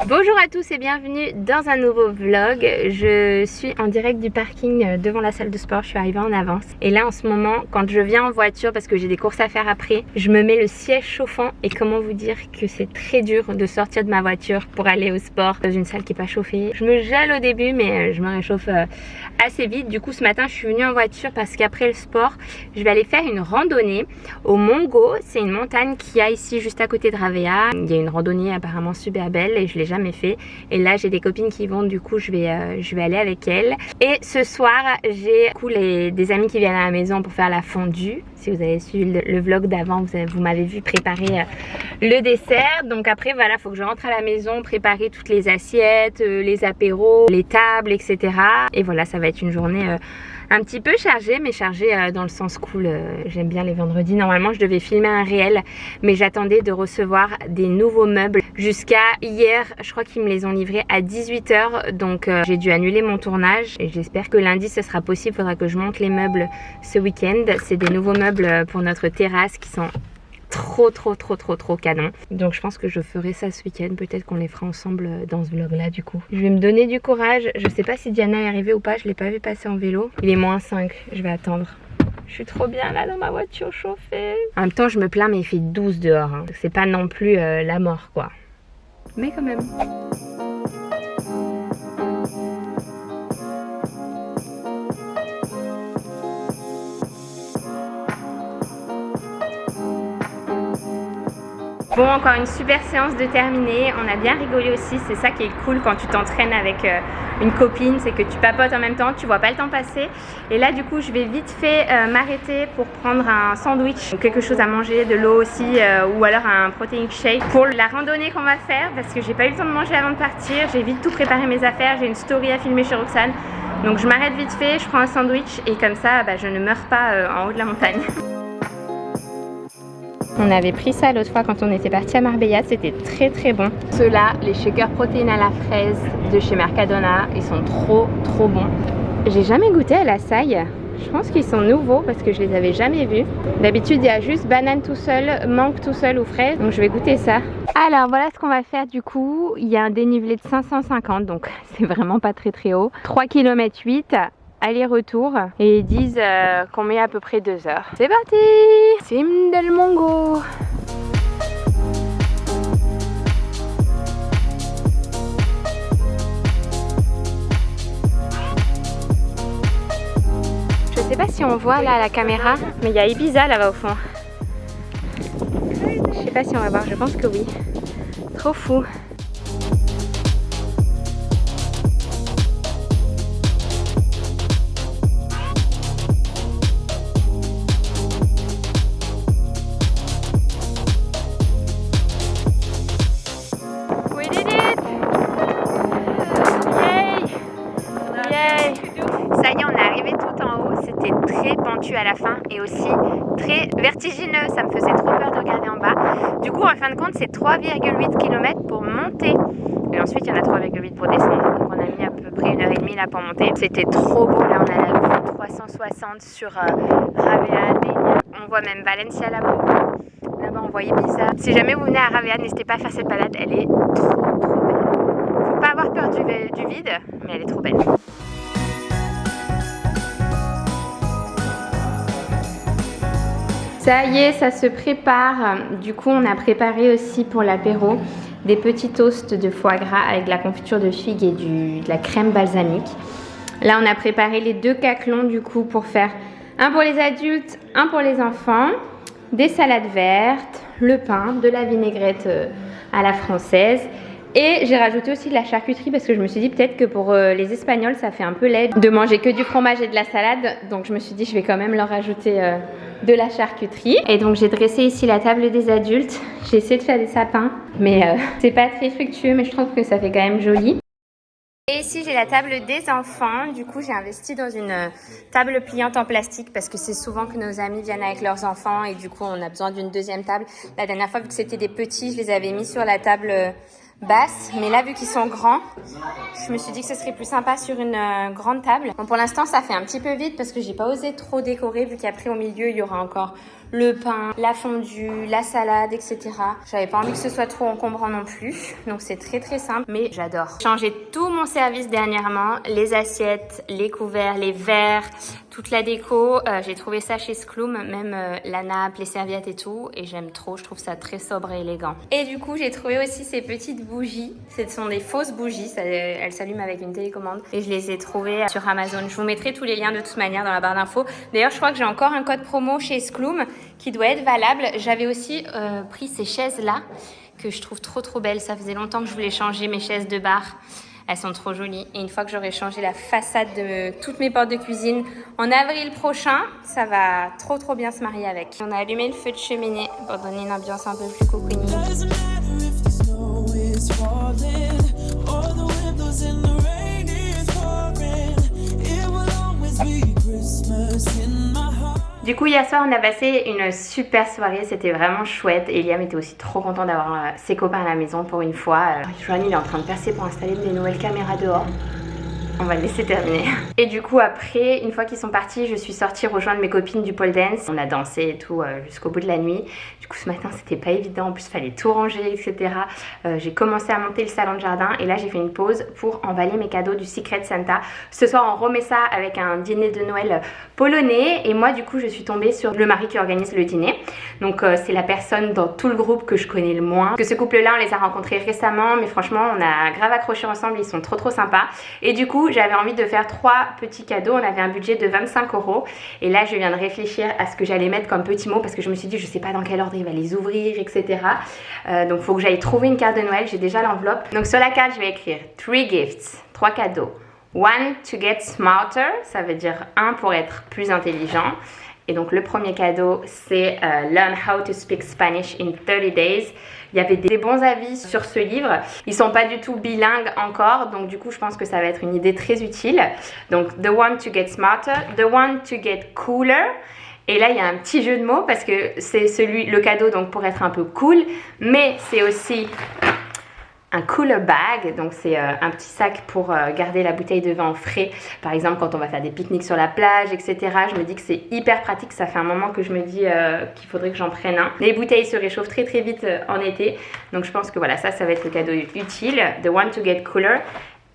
Bonjour à tous et bienvenue dans un nouveau vlog. Je suis en direct du parking devant la salle de sport, je suis arrivée en avance. Et là en ce moment, quand je viens en voiture parce que j'ai des courses à faire après, je me mets le siège chauffant et comment vous dire que c'est très dur de sortir de ma voiture pour aller au sport dans une salle qui n'est pas chauffée. Je me gèle au début mais je me réchauffe assez vite. Du coup ce matin je suis venue en voiture parce qu'après le sport, je vais aller faire une randonnée au Mongo. C'est une montagne qu'il y a ici juste à côté de Ravea. Il y a une randonnée apparemment super belle et je l'ai jamais fait. Et là j'ai des copines qui vont, du coup je vais aller avec elles. Et ce soir j'ai des amis qui viennent à la maison pour faire la fondue. Si vous avez suivi le vlog d'avant, vous m'avez vu préparer le dessert. Donc après voilà, faut que je rentre à la maison, préparer toutes les assiettes, les apéros, les tables, etc. Et voilà, ça va être une journée un petit peu chargée, mais chargée dans le sens cool. J'aime bien les vendredis. Normalement je devais filmer un réel, mais j'attendais de recevoir des nouveaux meubles jusqu'à hier. Je crois qu'ils me les ont livrés à 18 h, donc j'ai dû annuler mon tournage et j'espère que lundi ce sera possible. Il faudra que je monte les meubles ce week-end. C'est des nouveaux meubles pour notre terrasse qui sont trop canon. Donc je pense que je ferai ça ce week-end. Peut-être qu'on les fera ensemble dans ce vlog là du coup. Je vais me donner du courage. Je sais pas si Diana est arrivée ou pas, je l'ai pas vu passer en vélo. Il est -5, je vais attendre. Je suis trop bien là dans ma voiture chauffée. En même temps je me plains mais il fait 12 dehors hein. C'est pas non plus la mort quoi. Mais quand même. Bon, encore une super séance de terminée. On a bien rigolé aussi, c'est ça qui est cool quand tu t'entraînes avec une copine, c'est que tu papotes en même temps, tu vois pas le temps passer. Et là du coup je vais vite fait m'arrêter pour prendre un sandwich, quelque chose à manger, de l'eau aussi, ou alors un protein shake pour la randonnée qu'on va faire, parce que j'ai pas eu le temps de manger avant de partir. J'ai vite tout préparé mes affaires, j'ai une story à filmer chez Roxane. Donc je m'arrête vite fait, je prends un sandwich et comme ça je ne meurs pas en haut de la montagne. On avait pris ça l'autre fois quand on était parti à Marbella, c'était très bon. Ceux-là, les shakers protéines à la fraise de chez Mercadona, ils sont trop bons. J'ai jamais goûté à l'açaï. Je pense qu'ils sont nouveaux parce que je les avais jamais vus. D'habitude il y a juste banane tout seul, mangue tout seul ou fraise, donc je vais goûter ça. Alors voilà ce qu'on va faire du coup. Il y a un dénivelé de 550, donc c'est vraiment pas très haut. 3 km 8. Aller-retour et ils disent qu'on met à peu près 2 heures. C'est parti! Cime del Mongo! Je sais pas si on voit là à la caméra, mais il y a Ibiza là-bas au fond. Je sais pas si on va voir, je pense que oui. Trop fou! Ça y est, on est arrivé tout en haut, c'était très pentu à la fin et aussi très vertigineux, ça me faisait trop peur de regarder en bas. Du coup en fin de compte c'est 3,8 km pour monter et ensuite il y en a 3,8 pour descendre, donc on a mis à peu près 1h30 là pour monter. C'était trop beau, là on a la vue 360 sur Ravea, on voit même Valencia là-bas, on voit Ibiza. Si jamais vous venez à Ravea, n'hésitez pas à faire cette balade, elle est trop belle. Faut pas avoir peur du vide, mais elle est trop belle. Ça y est, ça se prépare. Du coup, on a préparé aussi pour l'apéro des petits toasts de foie gras avec de la confiture de figue et de la crème balsamique. Là, on a préparé les 2 caclons du coup pour faire un pour les adultes, un pour les enfants, des salades vertes, le pain, de la vinaigrette à la française. Et j'ai rajouté aussi de la charcuterie parce que je me suis dit peut-être que pour les Espagnols ça fait un peu laid de manger que du fromage et de la salade. Donc je me suis dit je vais quand même leur rajouter de la charcuterie. Et donc j'ai dressé ici la table des adultes. J'ai essayé de faire des sapins mais c'est pas très fructueux, mais je trouve que ça fait quand même joli. Et ici j'ai la table des enfants. Du coup j'ai investi dans une table pliante en plastique parce que c'est souvent que nos amis viennent avec leurs enfants et du coup on a besoin d'une deuxième table. La dernière fois vu que c'était des petits, je les avais mis sur la table basses, mais là vu qu'ils sont grands, je me suis dit que ce serait plus sympa sur une grande table. Bon, pour l'instant ça fait un petit peu vite parce que j'ai pas osé trop décorer vu qu'après au milieu il y aura encore le pain, la fondue, la salade, etc. J'avais pas envie que ce soit trop encombrant non plus, donc c'est très très simple, mais j'adore. J'ai changé tout mon service dernièrement, les assiettes, les couverts, les verres, toute la déco. J'ai trouvé ça chez Skloom, même la nappe, les serviettes et tout, et j'aime trop, je trouve ça très sobre et élégant. Et du coup j'ai trouvé aussi ces petites bougies, ce sont des fausses bougies, elles s'allument avec une télécommande, et je les ai trouvées sur Amazon. Je vous mettrai tous les liens de toute manière dans la barre d'infos. D'ailleurs je crois que j'ai encore un code promo chez Skloom qui doit être valable. J'avais aussi pris ces chaises là que je trouve trop belles. Ça faisait longtemps que je voulais changer mes chaises de bar. Elles sont trop jolies. Et une fois que j'aurai changé la façade de toutes mes portes de cuisine en avril prochain, ça va trop bien se marier avec. On a allumé le feu de cheminée pour donner une ambiance un peu plus cocooning. Du coup, hier soir, on a passé une super soirée, c'était vraiment chouette. Et Liam était aussi trop content d'avoir ses copains à la maison pour une fois. Joanne, il est en train de percer pour installer des nouvelles caméras dehors. On va le laisser terminer. Et du coup après, une fois qu'ils sont partis, je suis sortie rejoindre mes copines du pole dance. On a dansé et tout jusqu'au bout de la nuit. Du coup ce matin c'était pas évident, en plus il fallait tout ranger, etc. J'ai commencé à monter le salon de jardin et là j'ai fait une pause pour emballer mes cadeaux du Secret Santa. Ce soir on remet ça avec un dîner de Noël polonais et moi du coup je suis tombée sur le mari qui organise le dîner. Donc c'est la personne dans tout le groupe que je connais le moins. Que ce couple là on les a rencontrés récemment, mais franchement on a grave accroché ensemble, ils sont trop sympas. Et du coup j'avais envie de faire 3 petits cadeaux. On avait un budget de 25 € et là je viens de réfléchir à ce que j'allais mettre comme petits mots parce que je me suis dit je sais pas dans quel ordre il va les ouvrir, etc. Donc il faut que j'aille trouver une carte de Noël. J'ai déjà l'enveloppe. Donc sur la carte je vais écrire 3 gifts, 3 cadeaux. 1 to get smarter, ça veut dire 1 pour être plus intelligent. Et donc le premier cadeau c'est Learn how to speak Spanish in 30 days. Il y avait des bons avis sur ce livre. Ils sont pas du tout bilingues encore, donc du coup je pense que ça va être une idée très utile. Donc the one to get smarter, the one to get cooler. Et là il y a un petit jeu de mots parce que c'est le cadeau donc pour être un peu cool, mais c'est aussi un cooler bag, donc c'est un petit sac pour garder la bouteille de vin frais, par exemple quand on va faire des pique-niques sur la plage, etc. Je me dis que c'est hyper pratique, ça fait un moment que je me dis qu'il faudrait que j'en prenne un. Les bouteilles se réchauffent très vite en été, donc je pense que voilà, ça va être le cadeau utile. The one to get cooler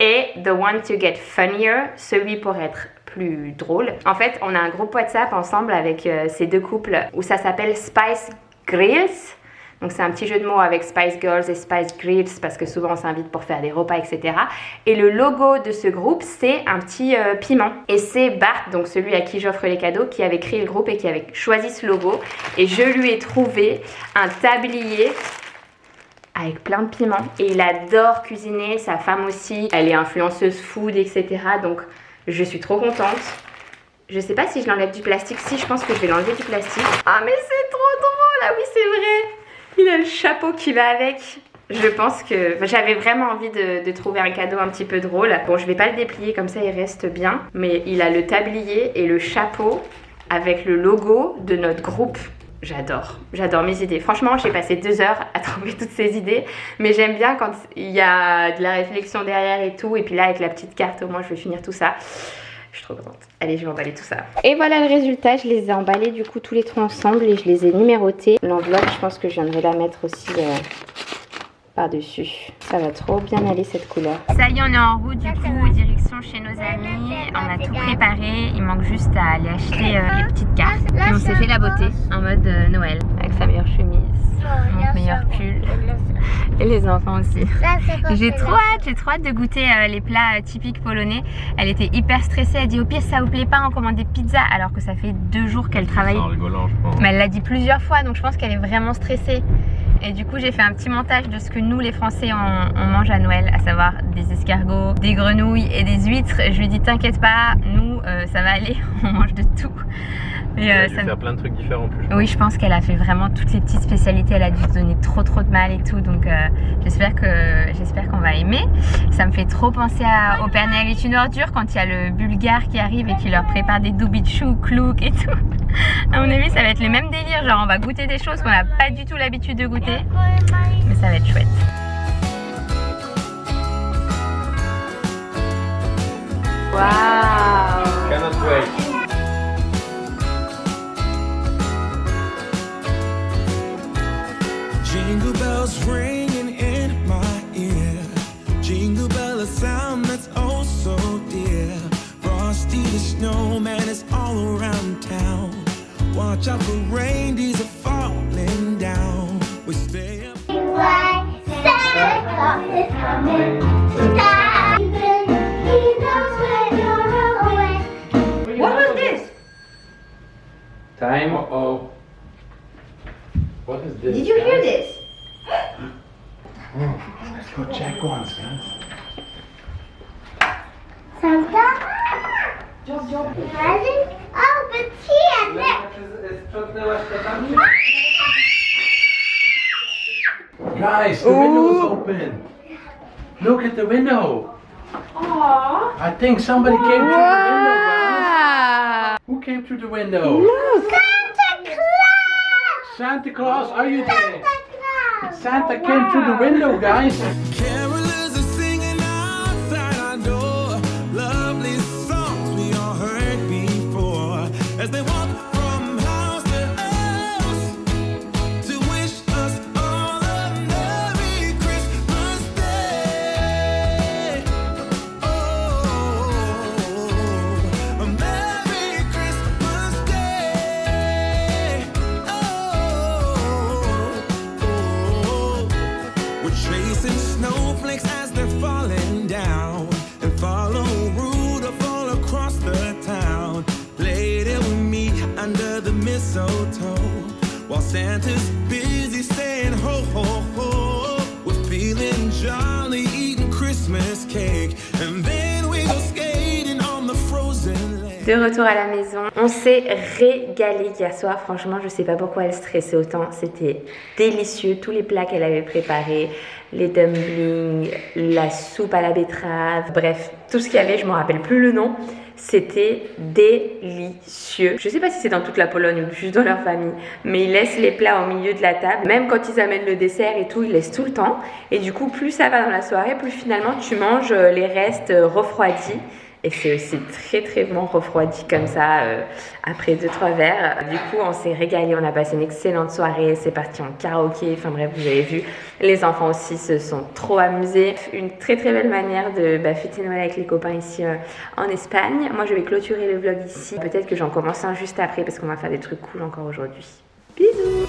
et the one to get funnier, celui pour être plus drôle. En fait, on a un groupe WhatsApp ensemble avec ces deux couples où ça s'appelle Spice Grills. Donc c'est un petit jeu de mots avec Spice Girls et Spice Grills parce que souvent on s'invite pour faire des repas, etc. Et le logo de ce groupe c'est un petit piment. Et c'est Bart, donc celui à qui j'offre les cadeaux, qui avait créé le groupe et qui avait choisi ce logo. Et je lui ai trouvé un tablier avec plein de piments. Et il adore cuisiner, sa femme aussi. Elle est influenceuse food, etc. Donc je suis trop contente. Je sais pas si je l'enlève du plastique. Si, je pense que je vais l'enlever du plastique. Ah mais c'est trop drôle. Ah oui c'est vrai. Il a le chapeau qui va avec. Je pense que j'avais vraiment envie de trouver un cadeau un petit peu drôle. Bon, je vais pas le déplier comme ça, il reste bien. Mais il a le tablier et le chapeau avec le logo de notre groupe. J'adore mes idées. Franchement, j'ai passé 2 heures à trouver toutes ces idées. Mais j'aime bien quand il y a de la réflexion derrière et tout. Et puis là, avec la petite carte, au moins, je vais finir tout ça. Je suis trop contente. Allez, je vais emballer tout ça. Et voilà le résultat. Je les ai emballés du coup tous les 3 ensemble et je les ai numérotés. L'enveloppe, je pense que je viendrai la mettre aussi par-dessus. Ça va trop bien aller cette couleur. Ça y est, on est en route du coup, direction chez nos amis. On a tout préparé. Il manque juste à aller acheter les petites cartes. Et on s'est fait la beauté en mode Noël. Avec sa meilleure chemise, mon meilleur pull. Et les enfants aussi. J'ai trop hâte de goûter les plats typiques polonais. Elle était hyper stressée, elle dit au pire ça vous plaît pas, on commande des pizzas, alors que ça fait 2 jours qu'elle travaille. C'est rigolant, je pense. Mais elle l'a dit plusieurs fois, donc je pense qu'elle est vraiment stressée. Et du coup j'ai fait un petit montage de ce que nous les Français on mange à Noël, à savoir des escargots, des grenouilles et des huîtres. Je lui ai dit t'inquiète pas, nous ça va aller, on mange de tout. Et elle a dû faire plein de trucs différents en plus. Oui, je pense qu'elle a fait vraiment toutes les petites spécialités. Elle a dû se donner trop de mal et tout. Donc j'espère qu'on va aimer. Ça me fait trop penser au Père Noël est une ordure quand il y a le Bulgare qui arrive et qui leur prépare des doubichou, clouk et tout. À mon avis, ça va être le même délire. Genre on va goûter des choses qu'on n'a pas du tout l'habitude de goûter. Mais ça va être chouette. Wow. Cannot wait. Jingle bells ringing in my ear. Jingle bell, a sound that's oh so dear. Frosty the snowman is all around town. Watch out for reindeers are falling down. We stay up. Santa Claus is coming. Stop. He knows when you're away. What was this? Time. Oh. What is this? Did you hear this? Let's go check once, guys. Santa? Magic? Oh, but here, look. Guys, the window is open. Look at the window. Aww. I think somebody came through the window, guys. Who came through the window? Santa Claus! Santa Claus, are you there? Santa Claus! Santa came through the window, guys. Carolers are singing outside our door. Lovely songs we all heard before. As they walk from house to house to wish us all a Merry Christmas Day. Oh, a Merry Christmas Day. We're chasing snowflakes as they're falling down, and follow Rudolph all across the town. Later we meet under the mistletoe, while Santa's busy saying ho ho ho. We're feeling jolly, eating Christmas cake, and then we go skating on the frozen lake. De retour à la maison, on s'est régalé hier soir. Franchement, je sais pas pourquoi elle stressait autant. C'était délicieux, tous les plats qu'elle avait préparés, les dumplings, la soupe à la betterave, bref, tout ce qu'il y avait, je me rappelle plus le nom. C'était délicieux. Je sais pas si c'est dans toute la Pologne ou juste dans leur famille, mais ils laissent les plats au milieu de la table. Même quand ils amènent le dessert et tout, ils laissent tout le temps. Et du coup, plus ça va dans la soirée, plus finalement tu manges les restes refroidis. Et c'est aussi très très bon refroidi comme ça après 2-3 verres. Du coup, on s'est régalé, on a passé une excellente soirée. C'est parti en karaoké, enfin bref, vous avez vu. Les enfants aussi se sont trop amusés. Une très très belle manière de fêter Noël avec les copains ici en Espagne. Moi, je vais clôturer le vlog ici. Peut-être que j'en commence un juste après parce qu'on va faire des trucs cool encore aujourd'hui. Bisous!